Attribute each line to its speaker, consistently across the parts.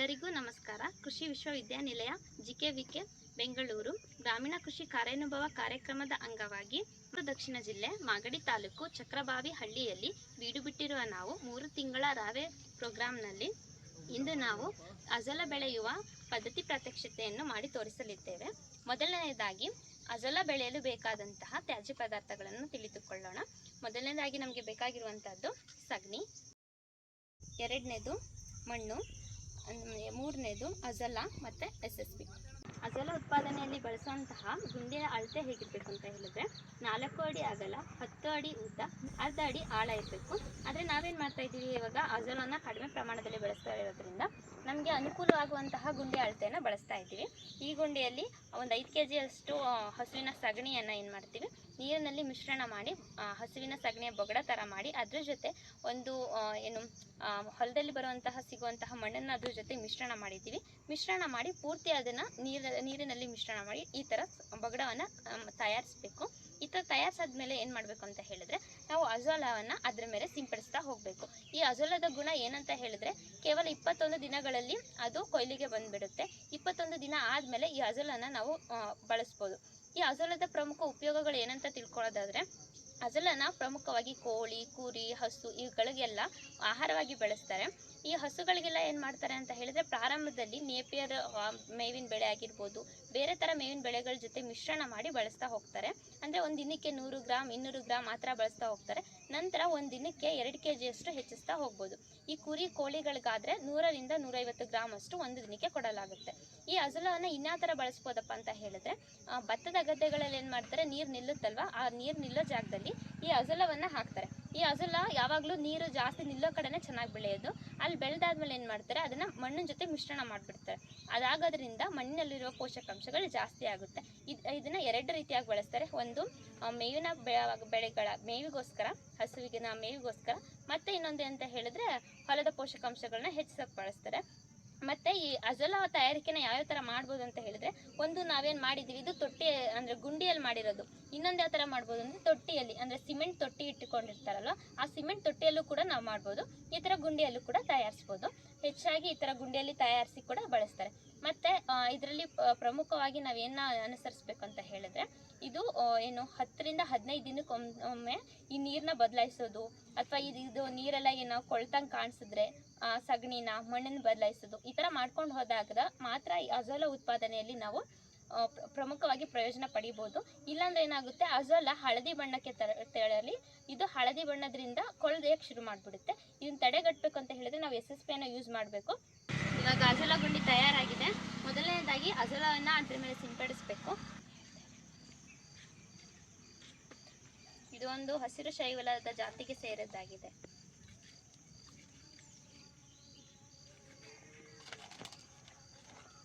Speaker 1: ಎಲ್ಲರಿಗೂ ನಮಸ್ಕಾರ. ಕೃಷಿ ವಿಶ್ವವಿದ್ಯಾನಿಲಯ ಜಿಕೆವಿಕೆ ಬೆಂಗಳೂರು ಗ್ರಾಮೀಣ ಕೃಷಿ ಕಾರ್ಯಾನುಭವ ಕಾರ್ಯಕ್ರಮದ ಅಂಗವಾಗಿ ದಕ್ಷಿಣ ಜಿಲ್ಲೆ ಮಾಗಡಿ ತಾಲೂಕು ಚಕ್ರಬಾವಿ ಹಳ್ಳಿಯಲ್ಲಿ ಬೀಡು ಬಿಟ್ಟಿರುವ ನಾವು 3 ತಿಂಗಳ ರಾವೆ ಪ್ರೋಗ್ರಾಂನಲ್ಲಿ ಇಂದು ನಾವು ಅಜಲ ಬೆಳೆಯುವ ಪದ್ಧತಿ ಪ್ರಾತ್ಯಕ್ಷಿತೆಯನ್ನು ಮಾಡಿ ತೋರಿಸಲಿದ್ದೇವೆ. ಮೊದಲನೆಯದಾಗಿ ಅಜಲ ಬೆಳೆಯಲು ಬೇಕಾದಂತಹ ತ್ಯಾಜ್ಯ ಪದಾರ್ಥಗಳನ್ನು ತಿಳಿದುಕೊಳ್ಳೋಣ. ಮೊದಲನೇದಾಗಿ ನಮಗೆ ಬೇಕಾಗಿರುವಂತಹದ್ದು ಸಗಣಿ, ಎರಡನೇದು ಮಣ್ಣು, ಮೂರನೇದು ಅಜಲ ಮತ್ತು SSP. ಅಜಲ ಉತ್ಪಾದನೆಯಲ್ಲಿ ಬಳಸುವಂತಹ ಗುಂಡಿಯ ಅಳತೆ ಹೇಗಿರಬೇಕು ಅಂತ ಹೇಳಿದ್ರೆ 4 ಅಡಿ ಅಗಲ, 10 ಅಡಿ ಉದ್ದ, ಅರ್ಧ ಅಡಿ ಆಳ ಇರಬೇಕು. ಆದರೆ ನಾವೇನು ಮಾಡ್ತಾ ಇದ್ದೀವಿ, ಇವಾಗ ಅಜಲನ ಕಡಿಮೆ ಪ್ರಮಾಣದಲ್ಲಿ ಬಳಸ್ತಾ ಇರೋದ್ರಿಂದ ನಮಗೆ ಅನುಕೂಲವಾಗುವಂತಹ ಗುಂಡಿ ಅಳತೆಯನ್ನು ಬಳಸ್ತಾ ಇದ್ದೀವಿ. ಈ ಗುಂಡಿಯಲ್ಲಿ ಒಂದು 5 kg ಅಷ್ಟು ಹಸುವಿನ ಸಗಣಿಯನ್ನು ಏನು ಮಾಡ್ತೀವಿ, ನೀರಿನಲ್ಲಿ ಮಿಶ್ರಣ ಮಾಡಿ ಹಸುವಿನ ಸಗಣಿಯ ಬೊಗಡ ಥರ ಮಾಡಿ ಅದ್ರ ಜೊತೆ ಒಂದು ಹೊಲದಲ್ಲಿ ಸಿಗುವಂತಹ ಮಣ್ಣನ್ನು ಅದ್ರ ಜೊತೆ ಮಿಶ್ರಣ ಮಾಡಿದ್ದೀವಿ. ಮಿಶ್ರಣ ಮಾಡಿ ಪೂರ್ತಿ ಅದನ್ನು ನೀರಿನಲ್ಲಿ ಮಿಶ್ರಣ ಮಾಡಿ ಈ ಥರ ಬೊಗಡವನ್ನು ತಯಾರಿಸಬೇಕು. ಈ ಥರ ತಯಾರಿಸಾದ್ಮೇಲೆ ಏನು ಮಾಡಬೇಕು ಅಂತ ಹೇಳಿದ್ರೆ ನಾವು ಅಜೋಲವನ್ನು ಅದರ ಮೇಲೆ ಸಿಂಪಡಿಸ್ತಾ ಹೋಗಬೇಕು. ಈ ಅಜೋಲದ ಗುಣ ಏನಂತ ಹೇಳಿದ್ರೆ ಕೇವಲ 21 ದಿನಗಳಲ್ಲಿ ಅದು ಕೊಯ್ಲಿಗೆ ಬಂದುಬಿಡುತ್ತೆ. 21 ದಿನ ಆದಮೇಲೆ ಈ ಅಜೋಲನ ನಾವು ಬಳಸ್ಬೋದು. ಈ ಅಜೋಲದ ಪ್ರಮುಖ ಉಪಯೋಗಗಳು ಏನಂತ ತಿಳ್ಕೊಳ್ಳೋದಾದರೆ, ಅಜಲನ ಪ್ರಮುಖವಾಗಿ ಕೋಳಿ, ಕುರಿ, ಹಸು ಇವುಗಳಿಗೆಲ್ಲ ಆಹಾರವಾಗಿ ಬಳಸ್ತಾರೆ. ಈ ಹಸುಗಳಿಗೆಲ್ಲ ಏನು ಮಾಡ್ತಾರೆ ಅಂತ ಹೇಳಿದ್ರೆ ಪ್ರಾರಂಭದಲ್ಲಿ ನೇಪಿಯರ್ ಮೇವಿನ ಬೆಳೆ ಆಗಿರ್ಬೋದು, ಬೇರೆ ಥರ ಮೇವಿನ ಬೆಳೆಗಳ ಜೊತೆ ಮಿಶ್ರಣ ಮಾಡಿ ಬಳಸ್ತಾ ಹೋಗ್ತಾರೆ. ಅಂದರೆ ಒಂದು ದಿನಕ್ಕೆ 100 ಗ್ರಾಮ್ 200 ಗ್ರಾಮ್ ಮಾತ್ರ ಬಳಸ್ತಾ ಹೋಗ್ತಾರೆ. ನಂತರ ಒಂದು ದಿನಕ್ಕೆ 2 kg ಅಷ್ಟು ಹೆಚ್ಚಿಸ್ತಾ ಹೋಗ್ಬೋದು. ಈ ಕುರಿ ಕೋಳಿಗಳಿಗಾದರೆ 100 ರಿಂದ 150 ಗ್ರಾಮ್ ಅಷ್ಟು ಒಂದು ದಿನಕ್ಕೆ ಕೊಡಲಾಗುತ್ತೆ. ಈ ಅಜಲವನ್ನು ಇನ್ಯಾವ ಥರ ಬಳಸ್ಬೋದಪ್ಪ ಅಂತ ಹೇಳಿದ್ರೆ, ಭತ್ತದ ಗದ್ದೆಗಳಲ್ಲಿ ಏನು ಮಾಡ್ತಾರೆ, ನೀರು ನಿಲ್ಲುತ್ತಲ್ವ, ಆ ನೀರು ನಿಲ್ಲೋ ಜಾಗದಲ್ಲಿ ಈ ಅಜಲವನ್ನು ಹಾಕ್ತಾರೆ. ಈ ಅಜಲ ಯಾವಾಗಲೂ ನೀರು ಜಾಸ್ತಿ ನಿಲ್ಲೋ ಕಡೆನೇ ಚೆನ್ನಾಗಿ ಬೆಳೆಯೋದು. ಅಲ್ಲಿ ಬೆಳೆದಾದ್ಮೇಲೆ ಏನು ಮಾಡ್ತಾರೆ, ಅದನ್ನು ಮಣ್ಣಿನ ಜೊತೆ ಮಿಶ್ರಣ ಮಾಡಿಬಿಡ್ತಾರೆ. ಅದಾಗೋದ್ರಿಂದ ಮಣ್ಣಿನಲ್ಲಿರುವ ಪೋಷಕಾಂಶಗಳು ಜಾಸ್ತಿ ಆಗುತ್ತೆ. ಇದನ್ನು 2 ರೀತಿಯಾಗಿ ಬಳಸ್ತಾರೆ. ಒಂದು ಮೇವಿನ ಬೆಳೆಗಳ ಮೇವಿಗೋಸ್ಕರ, ಹಸುವಿನ ಮೇವಿಗೋಸ್ಕರ, ಮತ್ತು ಇನ್ನೊಂದು ಅಂತ ಹೇಳಿದ್ರೆ ಹೊಲದ ಪೋಷಕಾಂಶಗಳನ್ನ ಹೆಚ್ಚಿಸೋಕೆ ಬಳಸ್ತಾರೆ. ಮತ್ತು ಈ ಅಜಲ ತಯಾರಿಕೆನ ಯಾವ್ಯಾವ ಥರ ಮಾಡ್ಬೋದು ಅಂತ ಹೇಳಿದ್ರೆ, ಒಂದು ನಾವೇನು ಮಾಡಿದ್ದೀವಿ, ಇದು ತೊಟ್ಟಿ ಅಂದರೆ ಗುಂಡಿಯಲ್ಲಿ ಮಾಡಿರೋದು. ಇನ್ನೊಂದು ಯಾವ ಥರ ಮಾಡ್ಬೋದು ಅಂದರೆ ತೊಟ್ಟಿಯಲ್ಲಿ, ಅಂದರೆ ಸಿಮೆಂಟ್ ತೊಟ್ಟಿ ಇಟ್ಟುಕೊಂಡಿರ್ತಾರಲ್ಲ, ಆ ಸಿಮೆಂಟ್ ತೊಟ್ಟಿಯಲ್ಲೂ ಕೂಡ ನಾವು ಮಾಡ್ಬೋದು. ಈ ಥರ ಗುಂಡಿಯಲ್ಲೂ ಕೂಡ ತಯಾರಿಸ್ಬೋದು. ಹೆಚ್ಚಾಗಿ ಈ ಥರ ಗುಂಡಿಯಲ್ಲಿ ತಯಾರಿಸಿ ಕೂಡ ಬಳಸ್ತಾರೆ. ಮತ್ತು ಇದರಲ್ಲಿ ಪ್ರಮುಖವಾಗಿ ನಾವೇನ ಅನುಸರಿಸ್ಬೇಕು ಅಂತ ಹೇಳಿದ್ರೆ, ಇದು 10 ರಿಂದ 15 ದಿನಕ್ಕೊಮ್ಮೆ ಈ ನೀರನ್ನ ಬದಲಾಯಿಸೋದು, ಅಥವಾ ಇದು ನೀರೆಲ್ಲ ಏನೋ ಕೊಳ್ತಂಗೆ ಕಾಣಿಸಿದ್ರೆ ಸಗಣಿನ ಮಣ್ಣನ್ನು ಬದಲಾಯಿಸೋದು, ಈ ಥರ ಮಾಡ್ಕೊಂಡು ಹೋದಾಗ ಮಾತ್ರ ಈ ಅಜೋಲ ಉತ್ಪಾದನೆಯಲ್ಲಿ ನಾವು ಪ್ರಮುಖವಾಗಿ ಪ್ರಯೋಜನ ಪಡಿಬೋದು. ಇಲ್ಲಾಂದ್ರೆ ಏನಾಗುತ್ತೆ, ಅಜೋಲ ಹಳದಿ ಬಣ್ಣಕ್ಕೆ ತೆರಳಿ ಇದು ಹಳದಿ ಬಣ್ಣದ್ರಿಂದ ಕೊಳ್ದೆಯಕ್ಕೆ ಶುರು ಮಾಡಿಬಿಡುತ್ತೆ. ಇದನ್ನು ತಡೆಗಟ್ಟಬೇಕು ಅಂತ ಹೇಳಿದ್ರೆ ನಾವು SSPಯನ್ನು ಯೂಸ್ ಮಾಡಬೇಕು. ಇವಾಗ ಅಜೋಲ ಗುಂಡಿ ತಯಾರಾಗಿದೆ. ಮೊದಲನೇದಾಗಿ ಅಜೋಲವನ್ನು ಅದ್ರ ಮೇಲೆ ಸಿಂಪಡಿಸಬೇಕು. ಇದು ಒಂದು ಹಸಿರು ಶೈವಲದ ಜಾತಿಗೆ ಸೇರಿದ್ದಾಗಿದೆ.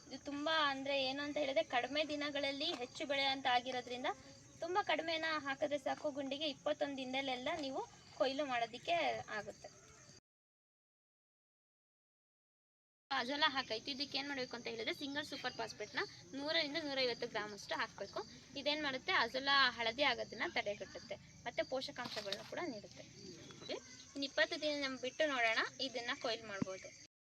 Speaker 1: ಇದು ತುಂಬ ಅಂದರೆ ಏನು ಅಂತ ಹೇಳಿದ್ರೆ ಕಡಿಮೆ ದಿನಗಳಲ್ಲಿ ಹೆಚ್ಚು ಬೆಳೆ ಅಂತ ಆಗಿರೋದ್ರಿಂದ ತುಂಬ ಕಡಿಮೆನ ಹಾಕಿದ್ರೆ ಸಾಕು, ಗುಂಡಿಗೆ 21 ದಿನದಲ್ಲೆಲ್ಲ ನೀವು ಕೊಯ್ಲು ಮಾಡೋದಕ್ಕೆ ಆಗುತ್ತೆ. ಅಜೋಲ ಹಾಕಾಯ್ತು. ಇದಕ್ಕೆ ಏನು ಮಾಡಬೇಕು ಅಂತ ಹೇಳಿದ್ರೆ ಸಿಂಗಲ್ ಸೂಪರ್ ಫಾಸ್ಫೇಟ್ನ 100 ರಿಂದ 150 ಗ್ರಾಮ್ ಅಷ್ಟು ಹಾಕಬೇಕು. ಇದೇನು ಮಾಡುತ್ತೆ, ಅಜೋಲ ಹಳದಿ ಆಗೋದನ್ನ ತಡೆಗಟ್ಟುತ್ತೆ ಮತ್ತು ಪೋಷಕಾಂಶಗಳನ್ನ ಕೂಡ ನೀಡುತ್ತೆ. ಇನ್ನು 20 ದಿನ ಬಿಟ್ಟು ನೋಡೋಣ, ಇದನ್ನು ಕೊಯ್ಲು ಮಾಡ್ಬೋದು.